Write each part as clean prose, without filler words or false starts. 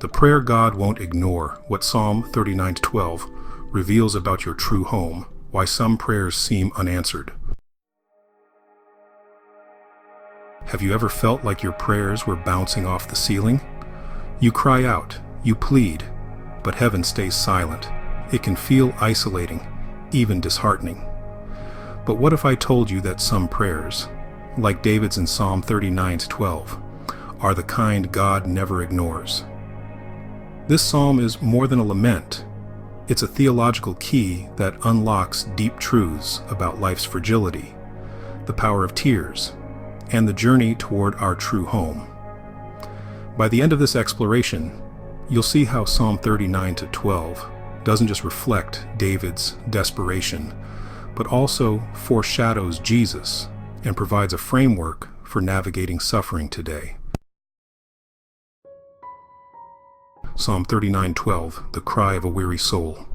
the prayer God won't ignore, what Psalm 39:12 reveals about your true home, why some prayers seem unanswered. Have you ever felt like your prayers were bouncing off the ceiling? You cry out, you plead, but heaven stays silent. It can feel isolating, even disheartening. But what if I told you that some prayers, like David's in Psalm 39:12, are the kind God never ignores? This psalm is more than a lament. It's a theological key that unlocks deep truths about life's fragility, the power of tears, and the journey toward our true home. By the end of this exploration, you'll see how Psalm 39:12 doesn't just reflect David's desperation, but also foreshadows Jesus and provides a framework for navigating suffering today. Psalm 39:12, the cry of a weary soul.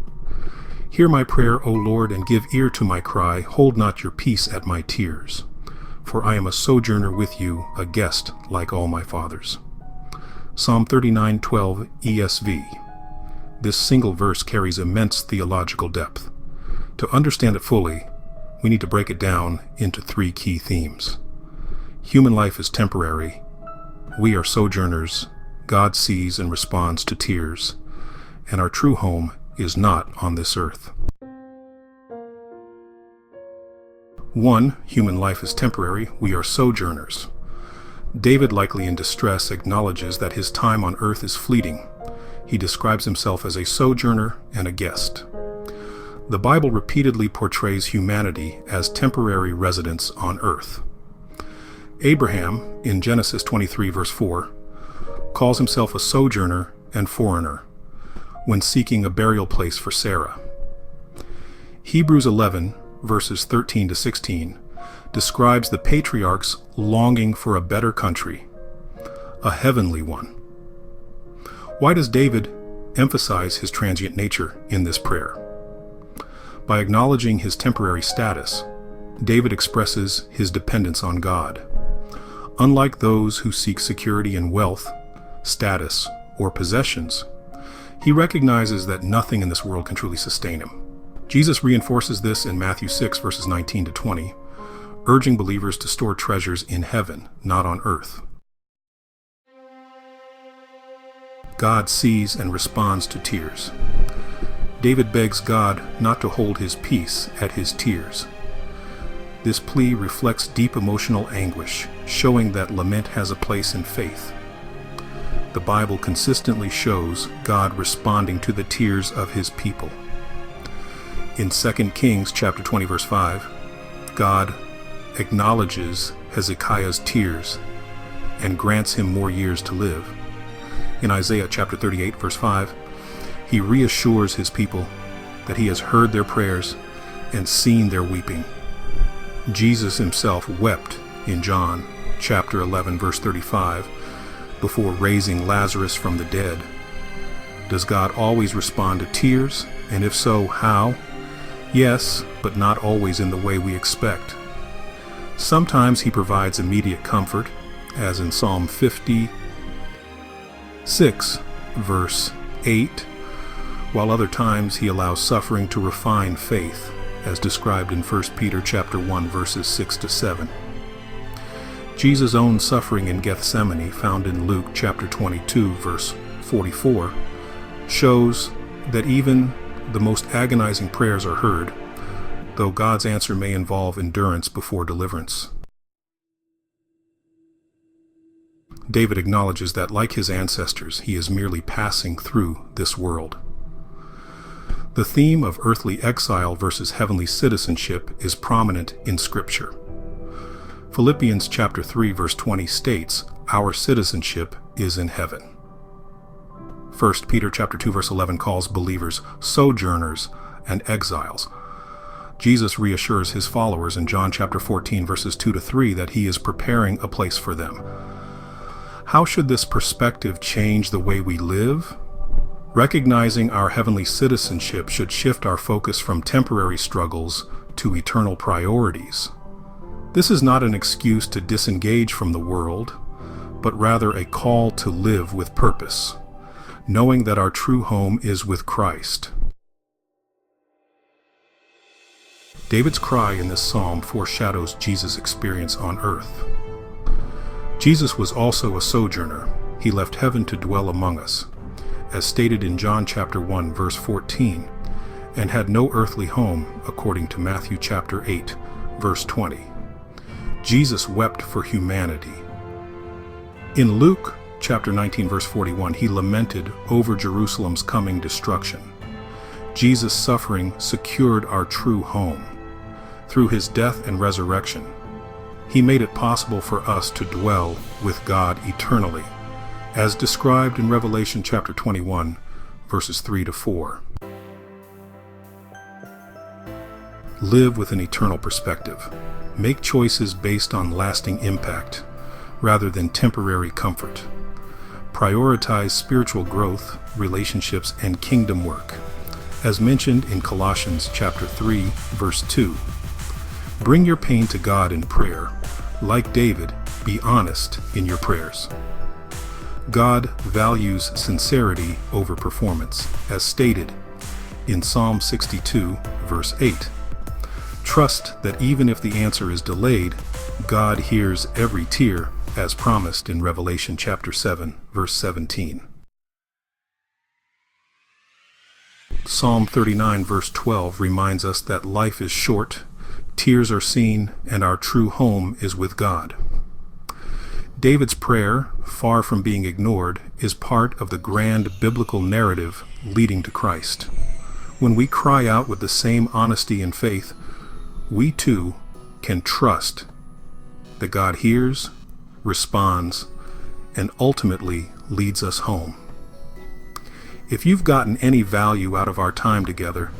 Hear my prayer, O Lord, and give ear to my cry. Hold not your peace at my tears. For I am a sojourner with you, a guest like all my fathers. Psalm 39:12 ESV. This single verse carries immense theological depth. To understand it fully, we need to break it down into three key themes. Human life is temporary. We are sojourners. God sees and responds to tears, and our true home is not on this earth. 1. Human life is temporary. We are sojourners. David, likely in distress, acknowledges that his time on earth is fleeting. He describes himself as a sojourner and a guest. The Bible repeatedly portrays humanity as temporary residents on earth. Abraham, in Genesis 23 verse 4, calls himself a sojourner and foreigner when seeking a burial place for Sarah. Hebrews 11 verses 13 to 16 describes the patriarchs longing for a better country, a heavenly one. Why does David emphasize his transient nature in this prayer? By acknowledging his temporary status, David expresses his dependence on God. Unlike those who seek security in wealth, status, or possessions, he recognizes that nothing in this world can truly sustain him. Jesus reinforces this in Matthew 6 verses 19 to 20, urging believers to store treasures in heaven, not on earth. God sees and responds to tears. David begs God not to hold his peace at his tears. This plea reflects deep emotional anguish, showing that lament has a place in faith. The Bible consistently shows God responding to the tears of his people. In 2 Kings chapter 20 verse 5, God acknowledges Hezekiah's tears and grants him more years to live. In Isaiah chapter 38 verse 5, he reassures his people that he has heard their prayers and seen their weeping. Jesus himself wept in John chapter 11 verse 35 before raising Lazarus from the dead. Does God always respond to tears? And if so, how? Yes, but not always in the way we expect. Sometimes he provides immediate comfort, as in Psalm 56 verse 8, while other times he allows suffering to refine faith, as described in 1 Peter chapter 1 verses 6 to 7. Jesus' own suffering in Gethsemane, found in Luke chapter 22 verse 44, shows that even the most agonizing prayers are heard, though God's answer may involve endurance before deliverance. David acknowledges that, like his ancestors, he is merely passing through this world. The theme of earthly exile versus heavenly citizenship is prominent in Scripture. Philippians chapter 3 verse 20 states, "Our citizenship is in heaven." 1 Peter chapter 2 verse 11 calls believers sojourners and exiles. Jesus reassures his followers in John chapter 14 verses 2 to 3 that he is preparing a place for them. How should this perspective change the way we live? Recognizing our heavenly citizenship should shift our focus from temporary struggles to eternal priorities. This is not an excuse to disengage from the world, but rather a call to live with purpose. knowing that our true home is with Christ. David's cry in this psalm foreshadows Jesus' experience on earth. Jesus was also a sojourner. He left heaven to dwell among us, as stated in John chapter 1, verse 14, and had no earthly home, according to Matthew chapter 8, verse 20. Jesus wept for humanity. In Luke chapter 19, verse 41, he lamented over Jerusalem's coming destruction. Jesus' suffering secured our true home. Through his death and resurrection, he made it possible for us to dwell with God eternally, as described in Revelation chapter 21, verses 3 to 4. Live with an eternal perspective. Make choices based on lasting impact, rather than temporary comfort. Prioritize spiritual growth, relationships, and kingdom work, as mentioned in Colossians chapter 3, verse 2. Bring your pain to God in prayer. Like David, be honest in your prayers. God values sincerity over performance, as stated in Psalm 62, verse 8. Trust that even if the answer is delayed, God hears every tear, as promised in Revelation chapter 7, verse 17. Psalm 39, verse 12 reminds us that life is short, tears are seen, and our true home is with God. David's prayer, far from being ignored, is part of the grand biblical narrative leading to Christ. When we cry out with the same honesty and faith, we too can trust that God hears, responds, and ultimately leads us home. If you've gotten any value out of our time together,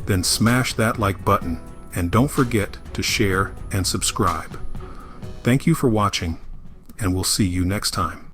then smash that like button and don't forget to share and subscribe. Thank you for watching, and we'll see you next time.